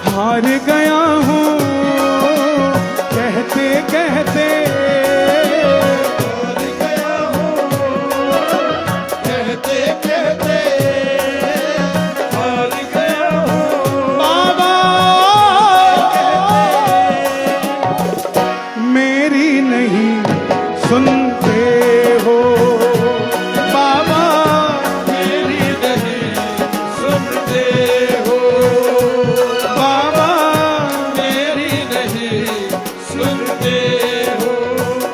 हार गया हूँ कहते कहते, हार गया हूँ कहते कहते, हार गया हूँ बाबा मेरी नहीं सुनते हो, बाबा मेरी नहीं सुनते हो, बाबा मेरी नहीं सुनते हो।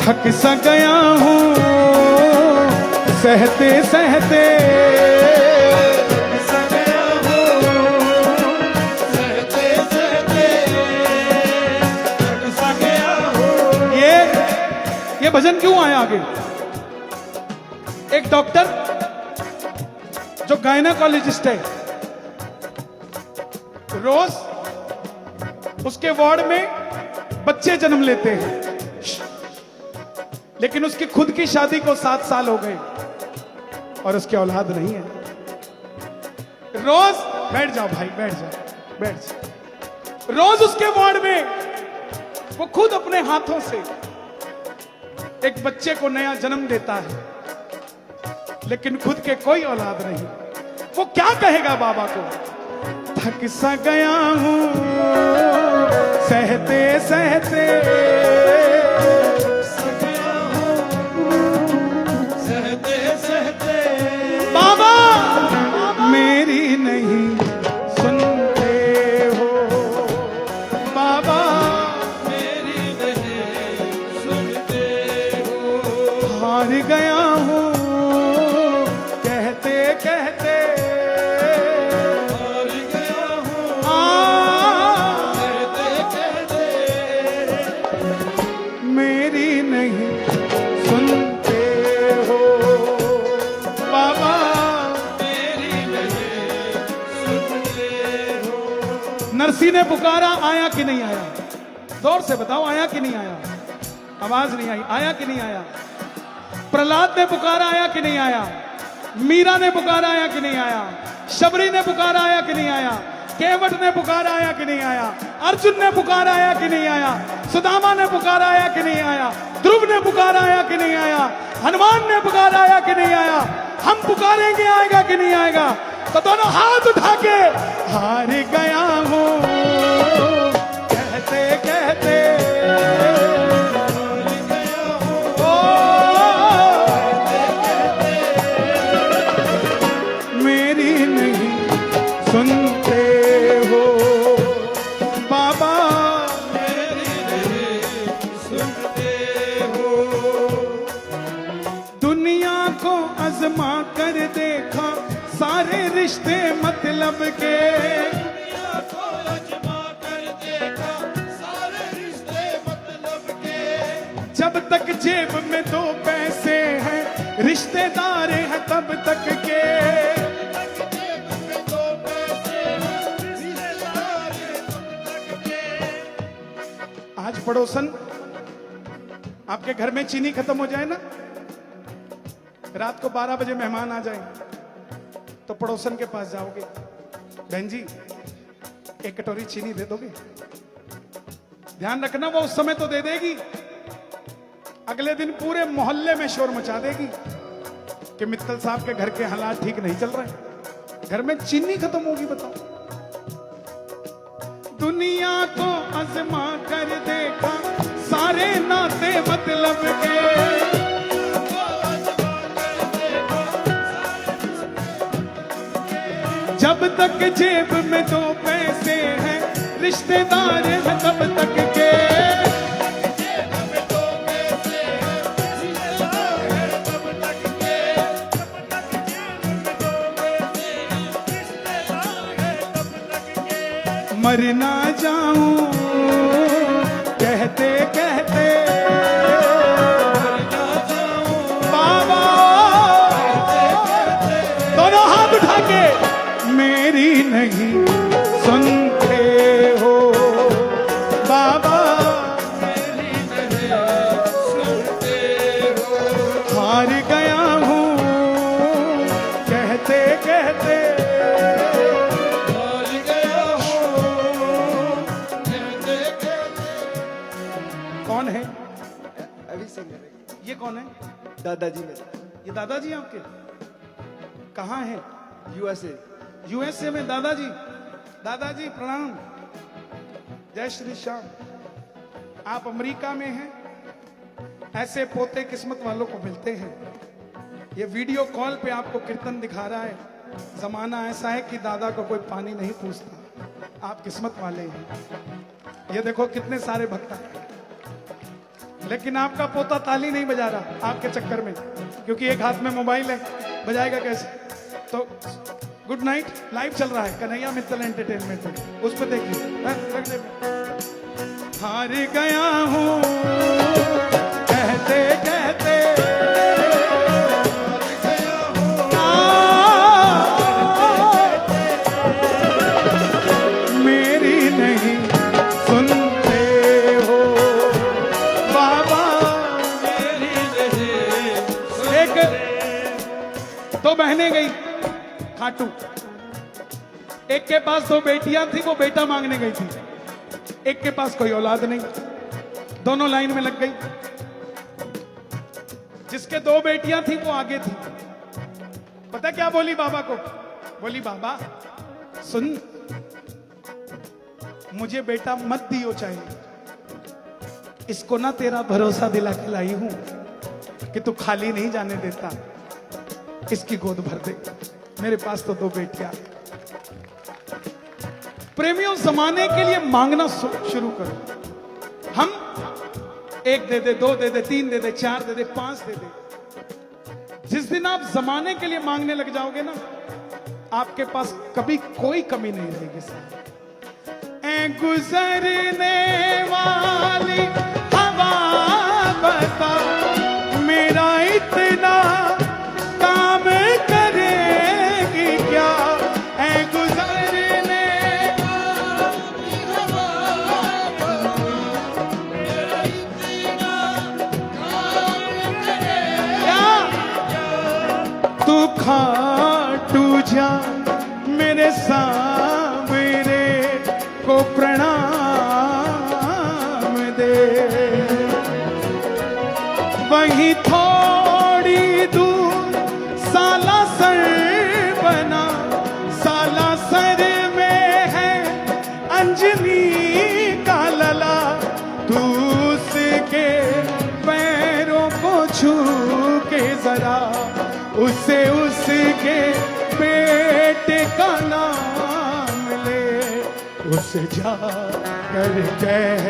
थक सा गया हूँ सहते सहते, सा गया हूँ सहते सहते, थक सा गया हूँ। ये भजन क्यों आया आगे? एक डॉक्टर जो गायनाकोलॉजिस्ट है, रोज उसके वार्ड में बच्चे जन्म लेते हैं, लेकिन उसकी खुद की शादी को 7 साल हो गए और उसकी औलाद नहीं है। रोज बैठ जाओ भाई, बैठ जाओ, बैठ जाओ। रोज उसके वार्ड में वो खुद अपने हाथों से एक बच्चे को नया जन्म देता है, लेकिन खुद के कोई औलाद नहीं। वो क्या कहेगा बाबा को? थक सा गया हूं सहते सहते, सहते सहते, बाबा मेरी नहीं सुनते हो, बाबा मेरी नहीं सुनते हो। हार गया हूं कहते कहते, हार गया हूँ आ कहते कहते, मेरी नहीं सुनते हो, बाबा मेरी नहीं सुनते हो। नरसी ने पुकारा, आया कि नहीं आया? जोर से बताओ, आया कि नहीं आया? आवाज नहीं आई, आया कि नहीं आया? प्रहलाद ने पुकारा, आया कि नहीं आया? मीरा ने पुकारा, आया कि नहीं आया? शबरी ने पुकारा, आया कि नहीं आया? केवट ने पुकारा, आया कि नहीं आया? अर्जुन ने पुकारा, आया कि नहीं आया? सुदामा ने पुकारा, आया कि नहीं आया? ध्रुव ने पुकारा, आया कि नहीं आया? हनुमान ने पुकारा, आया कि नहीं आया? हम पुकारेंगे, आएगा कि नहीं आएगा? तो दोनों हाथ उठा के, हार गया हूं कहते कहते, ओ मेरी नहीं सुनते हो, बाबा मेरी नहीं सुनते हो। दुनिया को आजमा कर देखा सारे रिश्ते मतलब के, दुनिया को आजमा कर देखा सारे रिश्ते मतलब के, जब तक जेब में 2 पैसे हैं रिश्तेदार हैं तब तक के, जेब में 2 पैसे हैं, रिश्तेदार हैं तब तक के। आज पड़ोसन आपके घर में चीनी खत्म हो जाए ना, रात को 12 बजे मेहमान आ जाए तो पड़ोसन के पास जाओगे, बहन जी 1 कटोरी चीनी दे दोगे? ध्यान रखना, वो उस समय तो दे देगी, अगले दिन पूरे मोहल्ले में शोर मचा देगी कि मित्तल साहब के घर के हालात ठीक नहीं चल रहे, घर में चीनी खत्म होगी। बताओ, दुनिया को आजमा कर देखा सारे नाते मतलब के, जब तक जेब में 2 पैसे हैं रिश्तेदार हैं तब तक के, मर ना जाऊं कहते कहते, बाबा दोनों हाथ उठा के, मेरी नहीं सुनते हो, दादाजी मेरे ये दादाजी आपके कहाँ हैं? यूएसए। यूएसए में दादाजी। दादाजी प्रणाम, जय श्री श्याम। आप अमेरिका में हैं, ऐसे पोते किस्मत वालों को मिलते हैं। ये वीडियो कॉल पे आपको कीर्तन दिखा रहा है। जमाना ऐसा है कि दादा को कोई पानी नहीं पूछता। आप किस्मत वाले हैं। ये देखो कितने सारे भक्त हैं, लेकिन आपका पोता ताली नहीं बजा रहा आपके चक्कर में, क्योंकि एक हाथ में मोबाइल है, बजाएगा कैसे? तो गुड नाइट लाइव चल रहा है कन्हैया मित्तल एंटरटेनमेंट में, उस पर देखिए। हार गया हूँ कहते कहते, मेरी नहीं सुनते हो बाबा, मेरी नहीं। एक दो बहनें गई खाटू, एक के पास दो बेटियां थी, वो बेटा मांगने गई थी। एक के पास कोई औलाद नहीं, दोनों लाइन में लग गई। जिसके दो बेटियां थी वो आगे थी। पता क्या बोली बाबा को? बोली बाबा सुन, मुझे बेटा मत दियो चाहिए, इसको ना तेरा भरोसा दिला के लाई हूं कि तू खाली नहीं जाने देता, इसकी गोद भर दे, मेरे पास तो दो बेटियां। प्रेमियों, जमाने के लिए मांगना शुरू करो। हम एक दे दे, दो दे दे, तीन दे दे, चार दे दे, पांच दे दे। जिस दिन आप जमाने के लिए मांगने लग जाओगे ना, आपके पास कभी कोई कमी नहीं रहेगी साहब। ऐ गुजरने वाली हवा बता, मेरा इतना काम करेगी क्या? ऐ गुजरने वाली हवा बता, मेरा इतना काम करेगी क्या? तू खाटू जा मेरे सांवरे को प्रणाम दे, वहीं थोड़ी दूर सालासर बना, सालासर में है अंजनी का लला, तू उसके पैरों को छू के जरा उसे उसके बेटे का नाम ले, उसे जा कर कह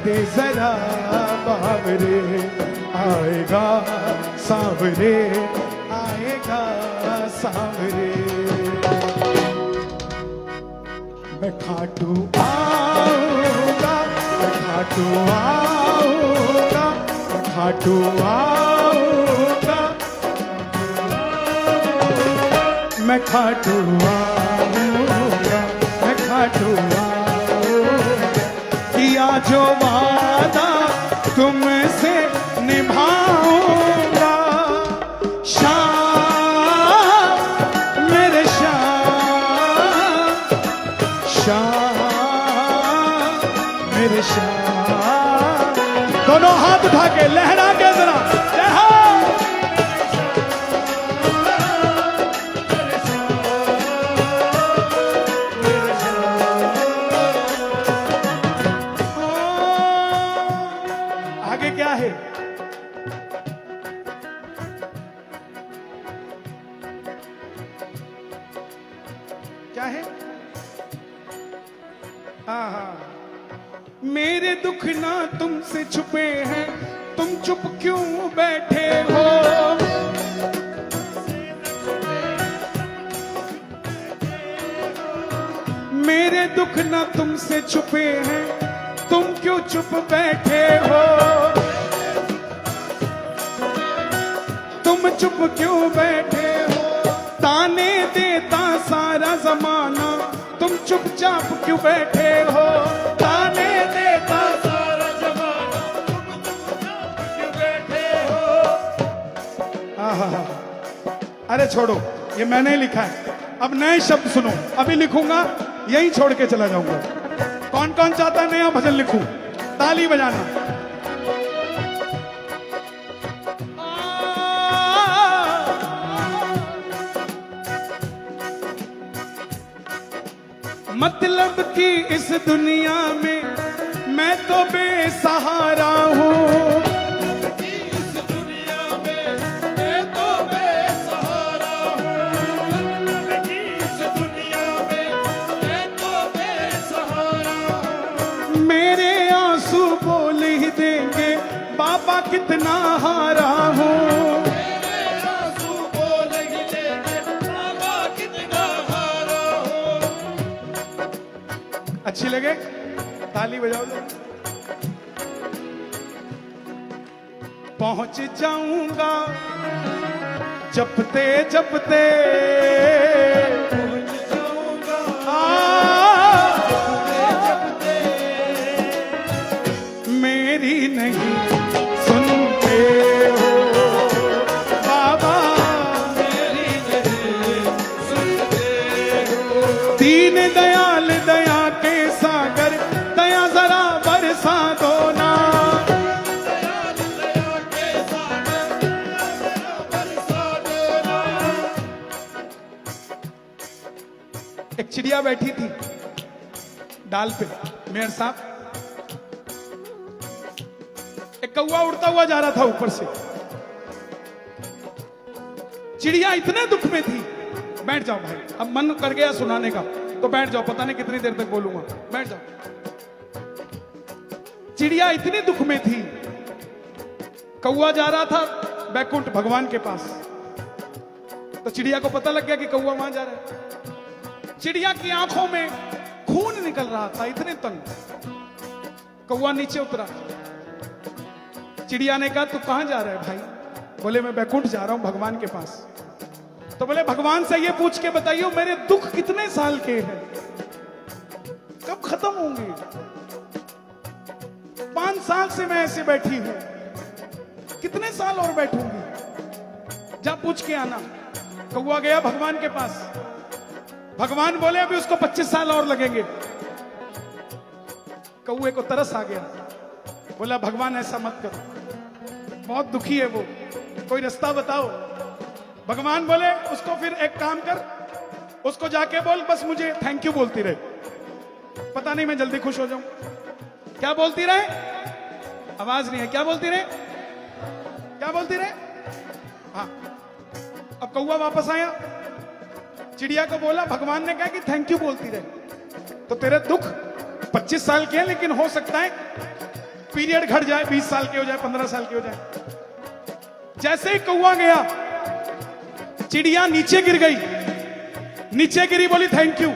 दे जरा बावरे आएगा सांवरे, आएगा सांवरे। मैं खाटू आऊंगा, मैं खाटू आऊंगा, मैं खाटू आऊंगा, मैं खाटू आऊंगा, मैं खाटू आऊंगा। किया जो वादा तुमसे निभाऊंगा, शाम मेरे शाम, शाम मेरे शाम। दोनों हाथ उठा के लहरा के जरा जय हो। आगे क्या है? क्या है? हाँ, मेरे दुख ना तुमसे छुपे हैं, तुम चुप क्यों बैठे हो? मेरे दुख ना तुमसे छुपे हैं, तुम क्यों चुप बैठे हो? तुम चुप क्यों बैठे हो? ताने देता सारा जमाना, तुम चुपचाप क्यों बैठे हो? ताने देता सारा जमाना, तुम चुपचाप क्यों बैठे हो? आहा, अरे छोड़ो, ये मैंने लिखा है। अब नए शब्द सुनो, अभी लिखूंगा यही छोड़ के चला जाऊंगा। कौन कौन चाहता है नया भजन लिखूं? ताली बजाना। मतलब कि इस दुनिया में मैं तो बेसहारा हूँ। इस दुनिया में मैं तो बेसहारा हूँ। इस दुनिया में मैं तो बेसहारा हूँ। मेरे आंसू बोल ही देंगे बाबा कितना हारा हूँ। मेरे आंसू बोल ही देंगे बाबा कितना हारा हूँ। अच्छी लगे? ताली बजाओ दो। पहुंच जाऊंगा जपते जपते, पहुंच जाऊंगा जपते मेरी नहीं सुनते हो बाबा, मेरी नहीं सुनते हो। दीन दयाल दया के सागर दया जरा बरसा दो ना। दयाल दया के सागर दया बरसा देना। एक चिड़िया बैठी थी डाल पे, मेयर साहब, एक कौवा उड़ता हुआ जा रहा था ऊपर से। चिड़िया इतने दुख में थी, बैठ जाओ भाई, अब मन कर गया सुनाने का तो बैठ जाओ, पता नहीं कितनी देर तक बोलूंगा, बैठ जाओ। चिड़िया इतनी दुख में थी, कौवा जा रहा था बैकुंठ भगवान के पास, तो चिड़िया को पता लग गया कि कौवा वहां जा रहा है। चिड़िया की आंखों में खून निकल रहा था, इतने तंग। कौवा नीचे उतरा, चिड़िया ने कहा तू कहां जा रहा है भाई? बोले मैं बैकुंठ जा रहा हूं भगवान के पास। तो बोले भगवान से ये पूछ के बताइए मेरे दुख कितने साल के हैं, कब खत्म होंगे? 5 साल से मैं ऐसे बैठी हूं, कितने साल और बैठूंगी? जा पूछ के आना। कौवा गया भगवान के पास, भगवान बोले अभी उसको 25 साल और लगेंगे। कौवे को तरस आ गया, बोला भगवान ऐसा मत करो, बहुत दुखी है वो, कोई रास्ता बताओ। भगवान बोले उसको फिर एक काम कर, उसको जाके बोल बस मुझे थैंक यू बोलती रहे, पता नहीं मैं जल्दी खुश हो जाऊं। क्या बोलती रहे? आवाज नहीं है, क्या बोलती रहे? क्या बोलती रहे? हाँ। अब कौवा वापस आया, चिड़िया को बोला भगवान ने कहा कि थैंक यू बोलती रहे। तो तेरे दुख 25 साल के हैं, लेकिन हो सकता है पीरियड घट जाए, 20 साल के हो जाए, 15 साल के हो जाए। जैसे ही कौवा गया, चिड़िया नीचे गिर गई, नीचे गिरी, बोली थैंक यू।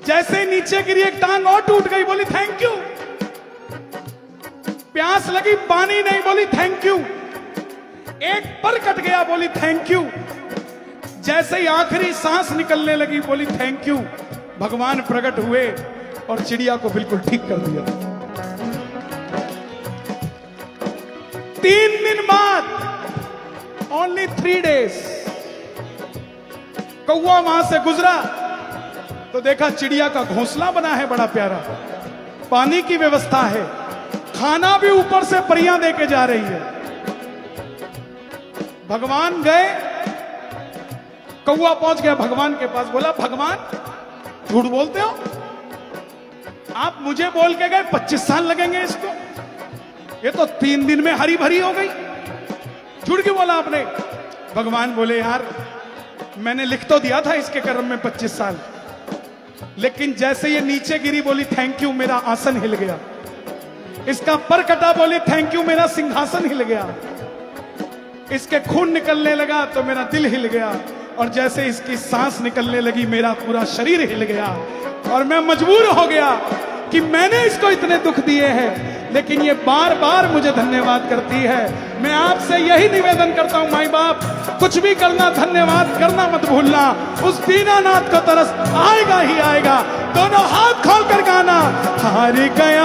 जैसे ही नीचे गिरी, एक टांग और टूट गई, बोली थैंक यू। प्यास लगी, पानी नहीं, बोली थैंक यू। एक पर कट गया, बोली थैंक यू। जैसे ही आखिरी सांस निकलने लगी, बोली थैंक यू। भगवान प्रकट हुए और चिड़िया को बिल्कुल ठीक कर दिया। 3 दिन बाद, ओनली 3 days, कौवा वहां से गुजरा तो देखा चिड़िया का घोंसला बना है बड़ा प्यारा, पानी की व्यवस्था है, खाना भी ऊपर से परियां देके जा रही है। भगवान गए, कौवा पहुंच गया भगवान के पास, बोला भगवान झूठ बोलते हो, आप मुझे बोल के गए 25 साल लगेंगे इसको, ये तो 3 दिन में हरी भरी हो गई, झूठ क्यों बोला आपने? भगवान बोले यार मैंने लिख तो दिया था इसके कर्म में 25 साल, लेकिन जैसे ये नीचे गिरी, बोली थैंक यू, मेरा आसन हिल गया। इसका पर कटा, बोली थैंक यू, मेरा सिंहासन हिल गया। इसके खून निकलने लगा तो मेरा दिल हिल गया, और जैसे इसकी सांस निकलने लगी मेरा पूरा शरीर हिल गया, और मैं मजबूर हो गया कि मैंने इसको इतने दुख दिए हैं, लेकिन ये बार बार मुझे धन्यवाद करती है। मैं आपसे यही निवेदन करता हूं माई बाप, कुछ भी करना धन्यवाद करना मत भूलना, उस दीनानाथ को तरस आएगा ही आएगा। दोनों हाथ खोलकर गाना, हार गया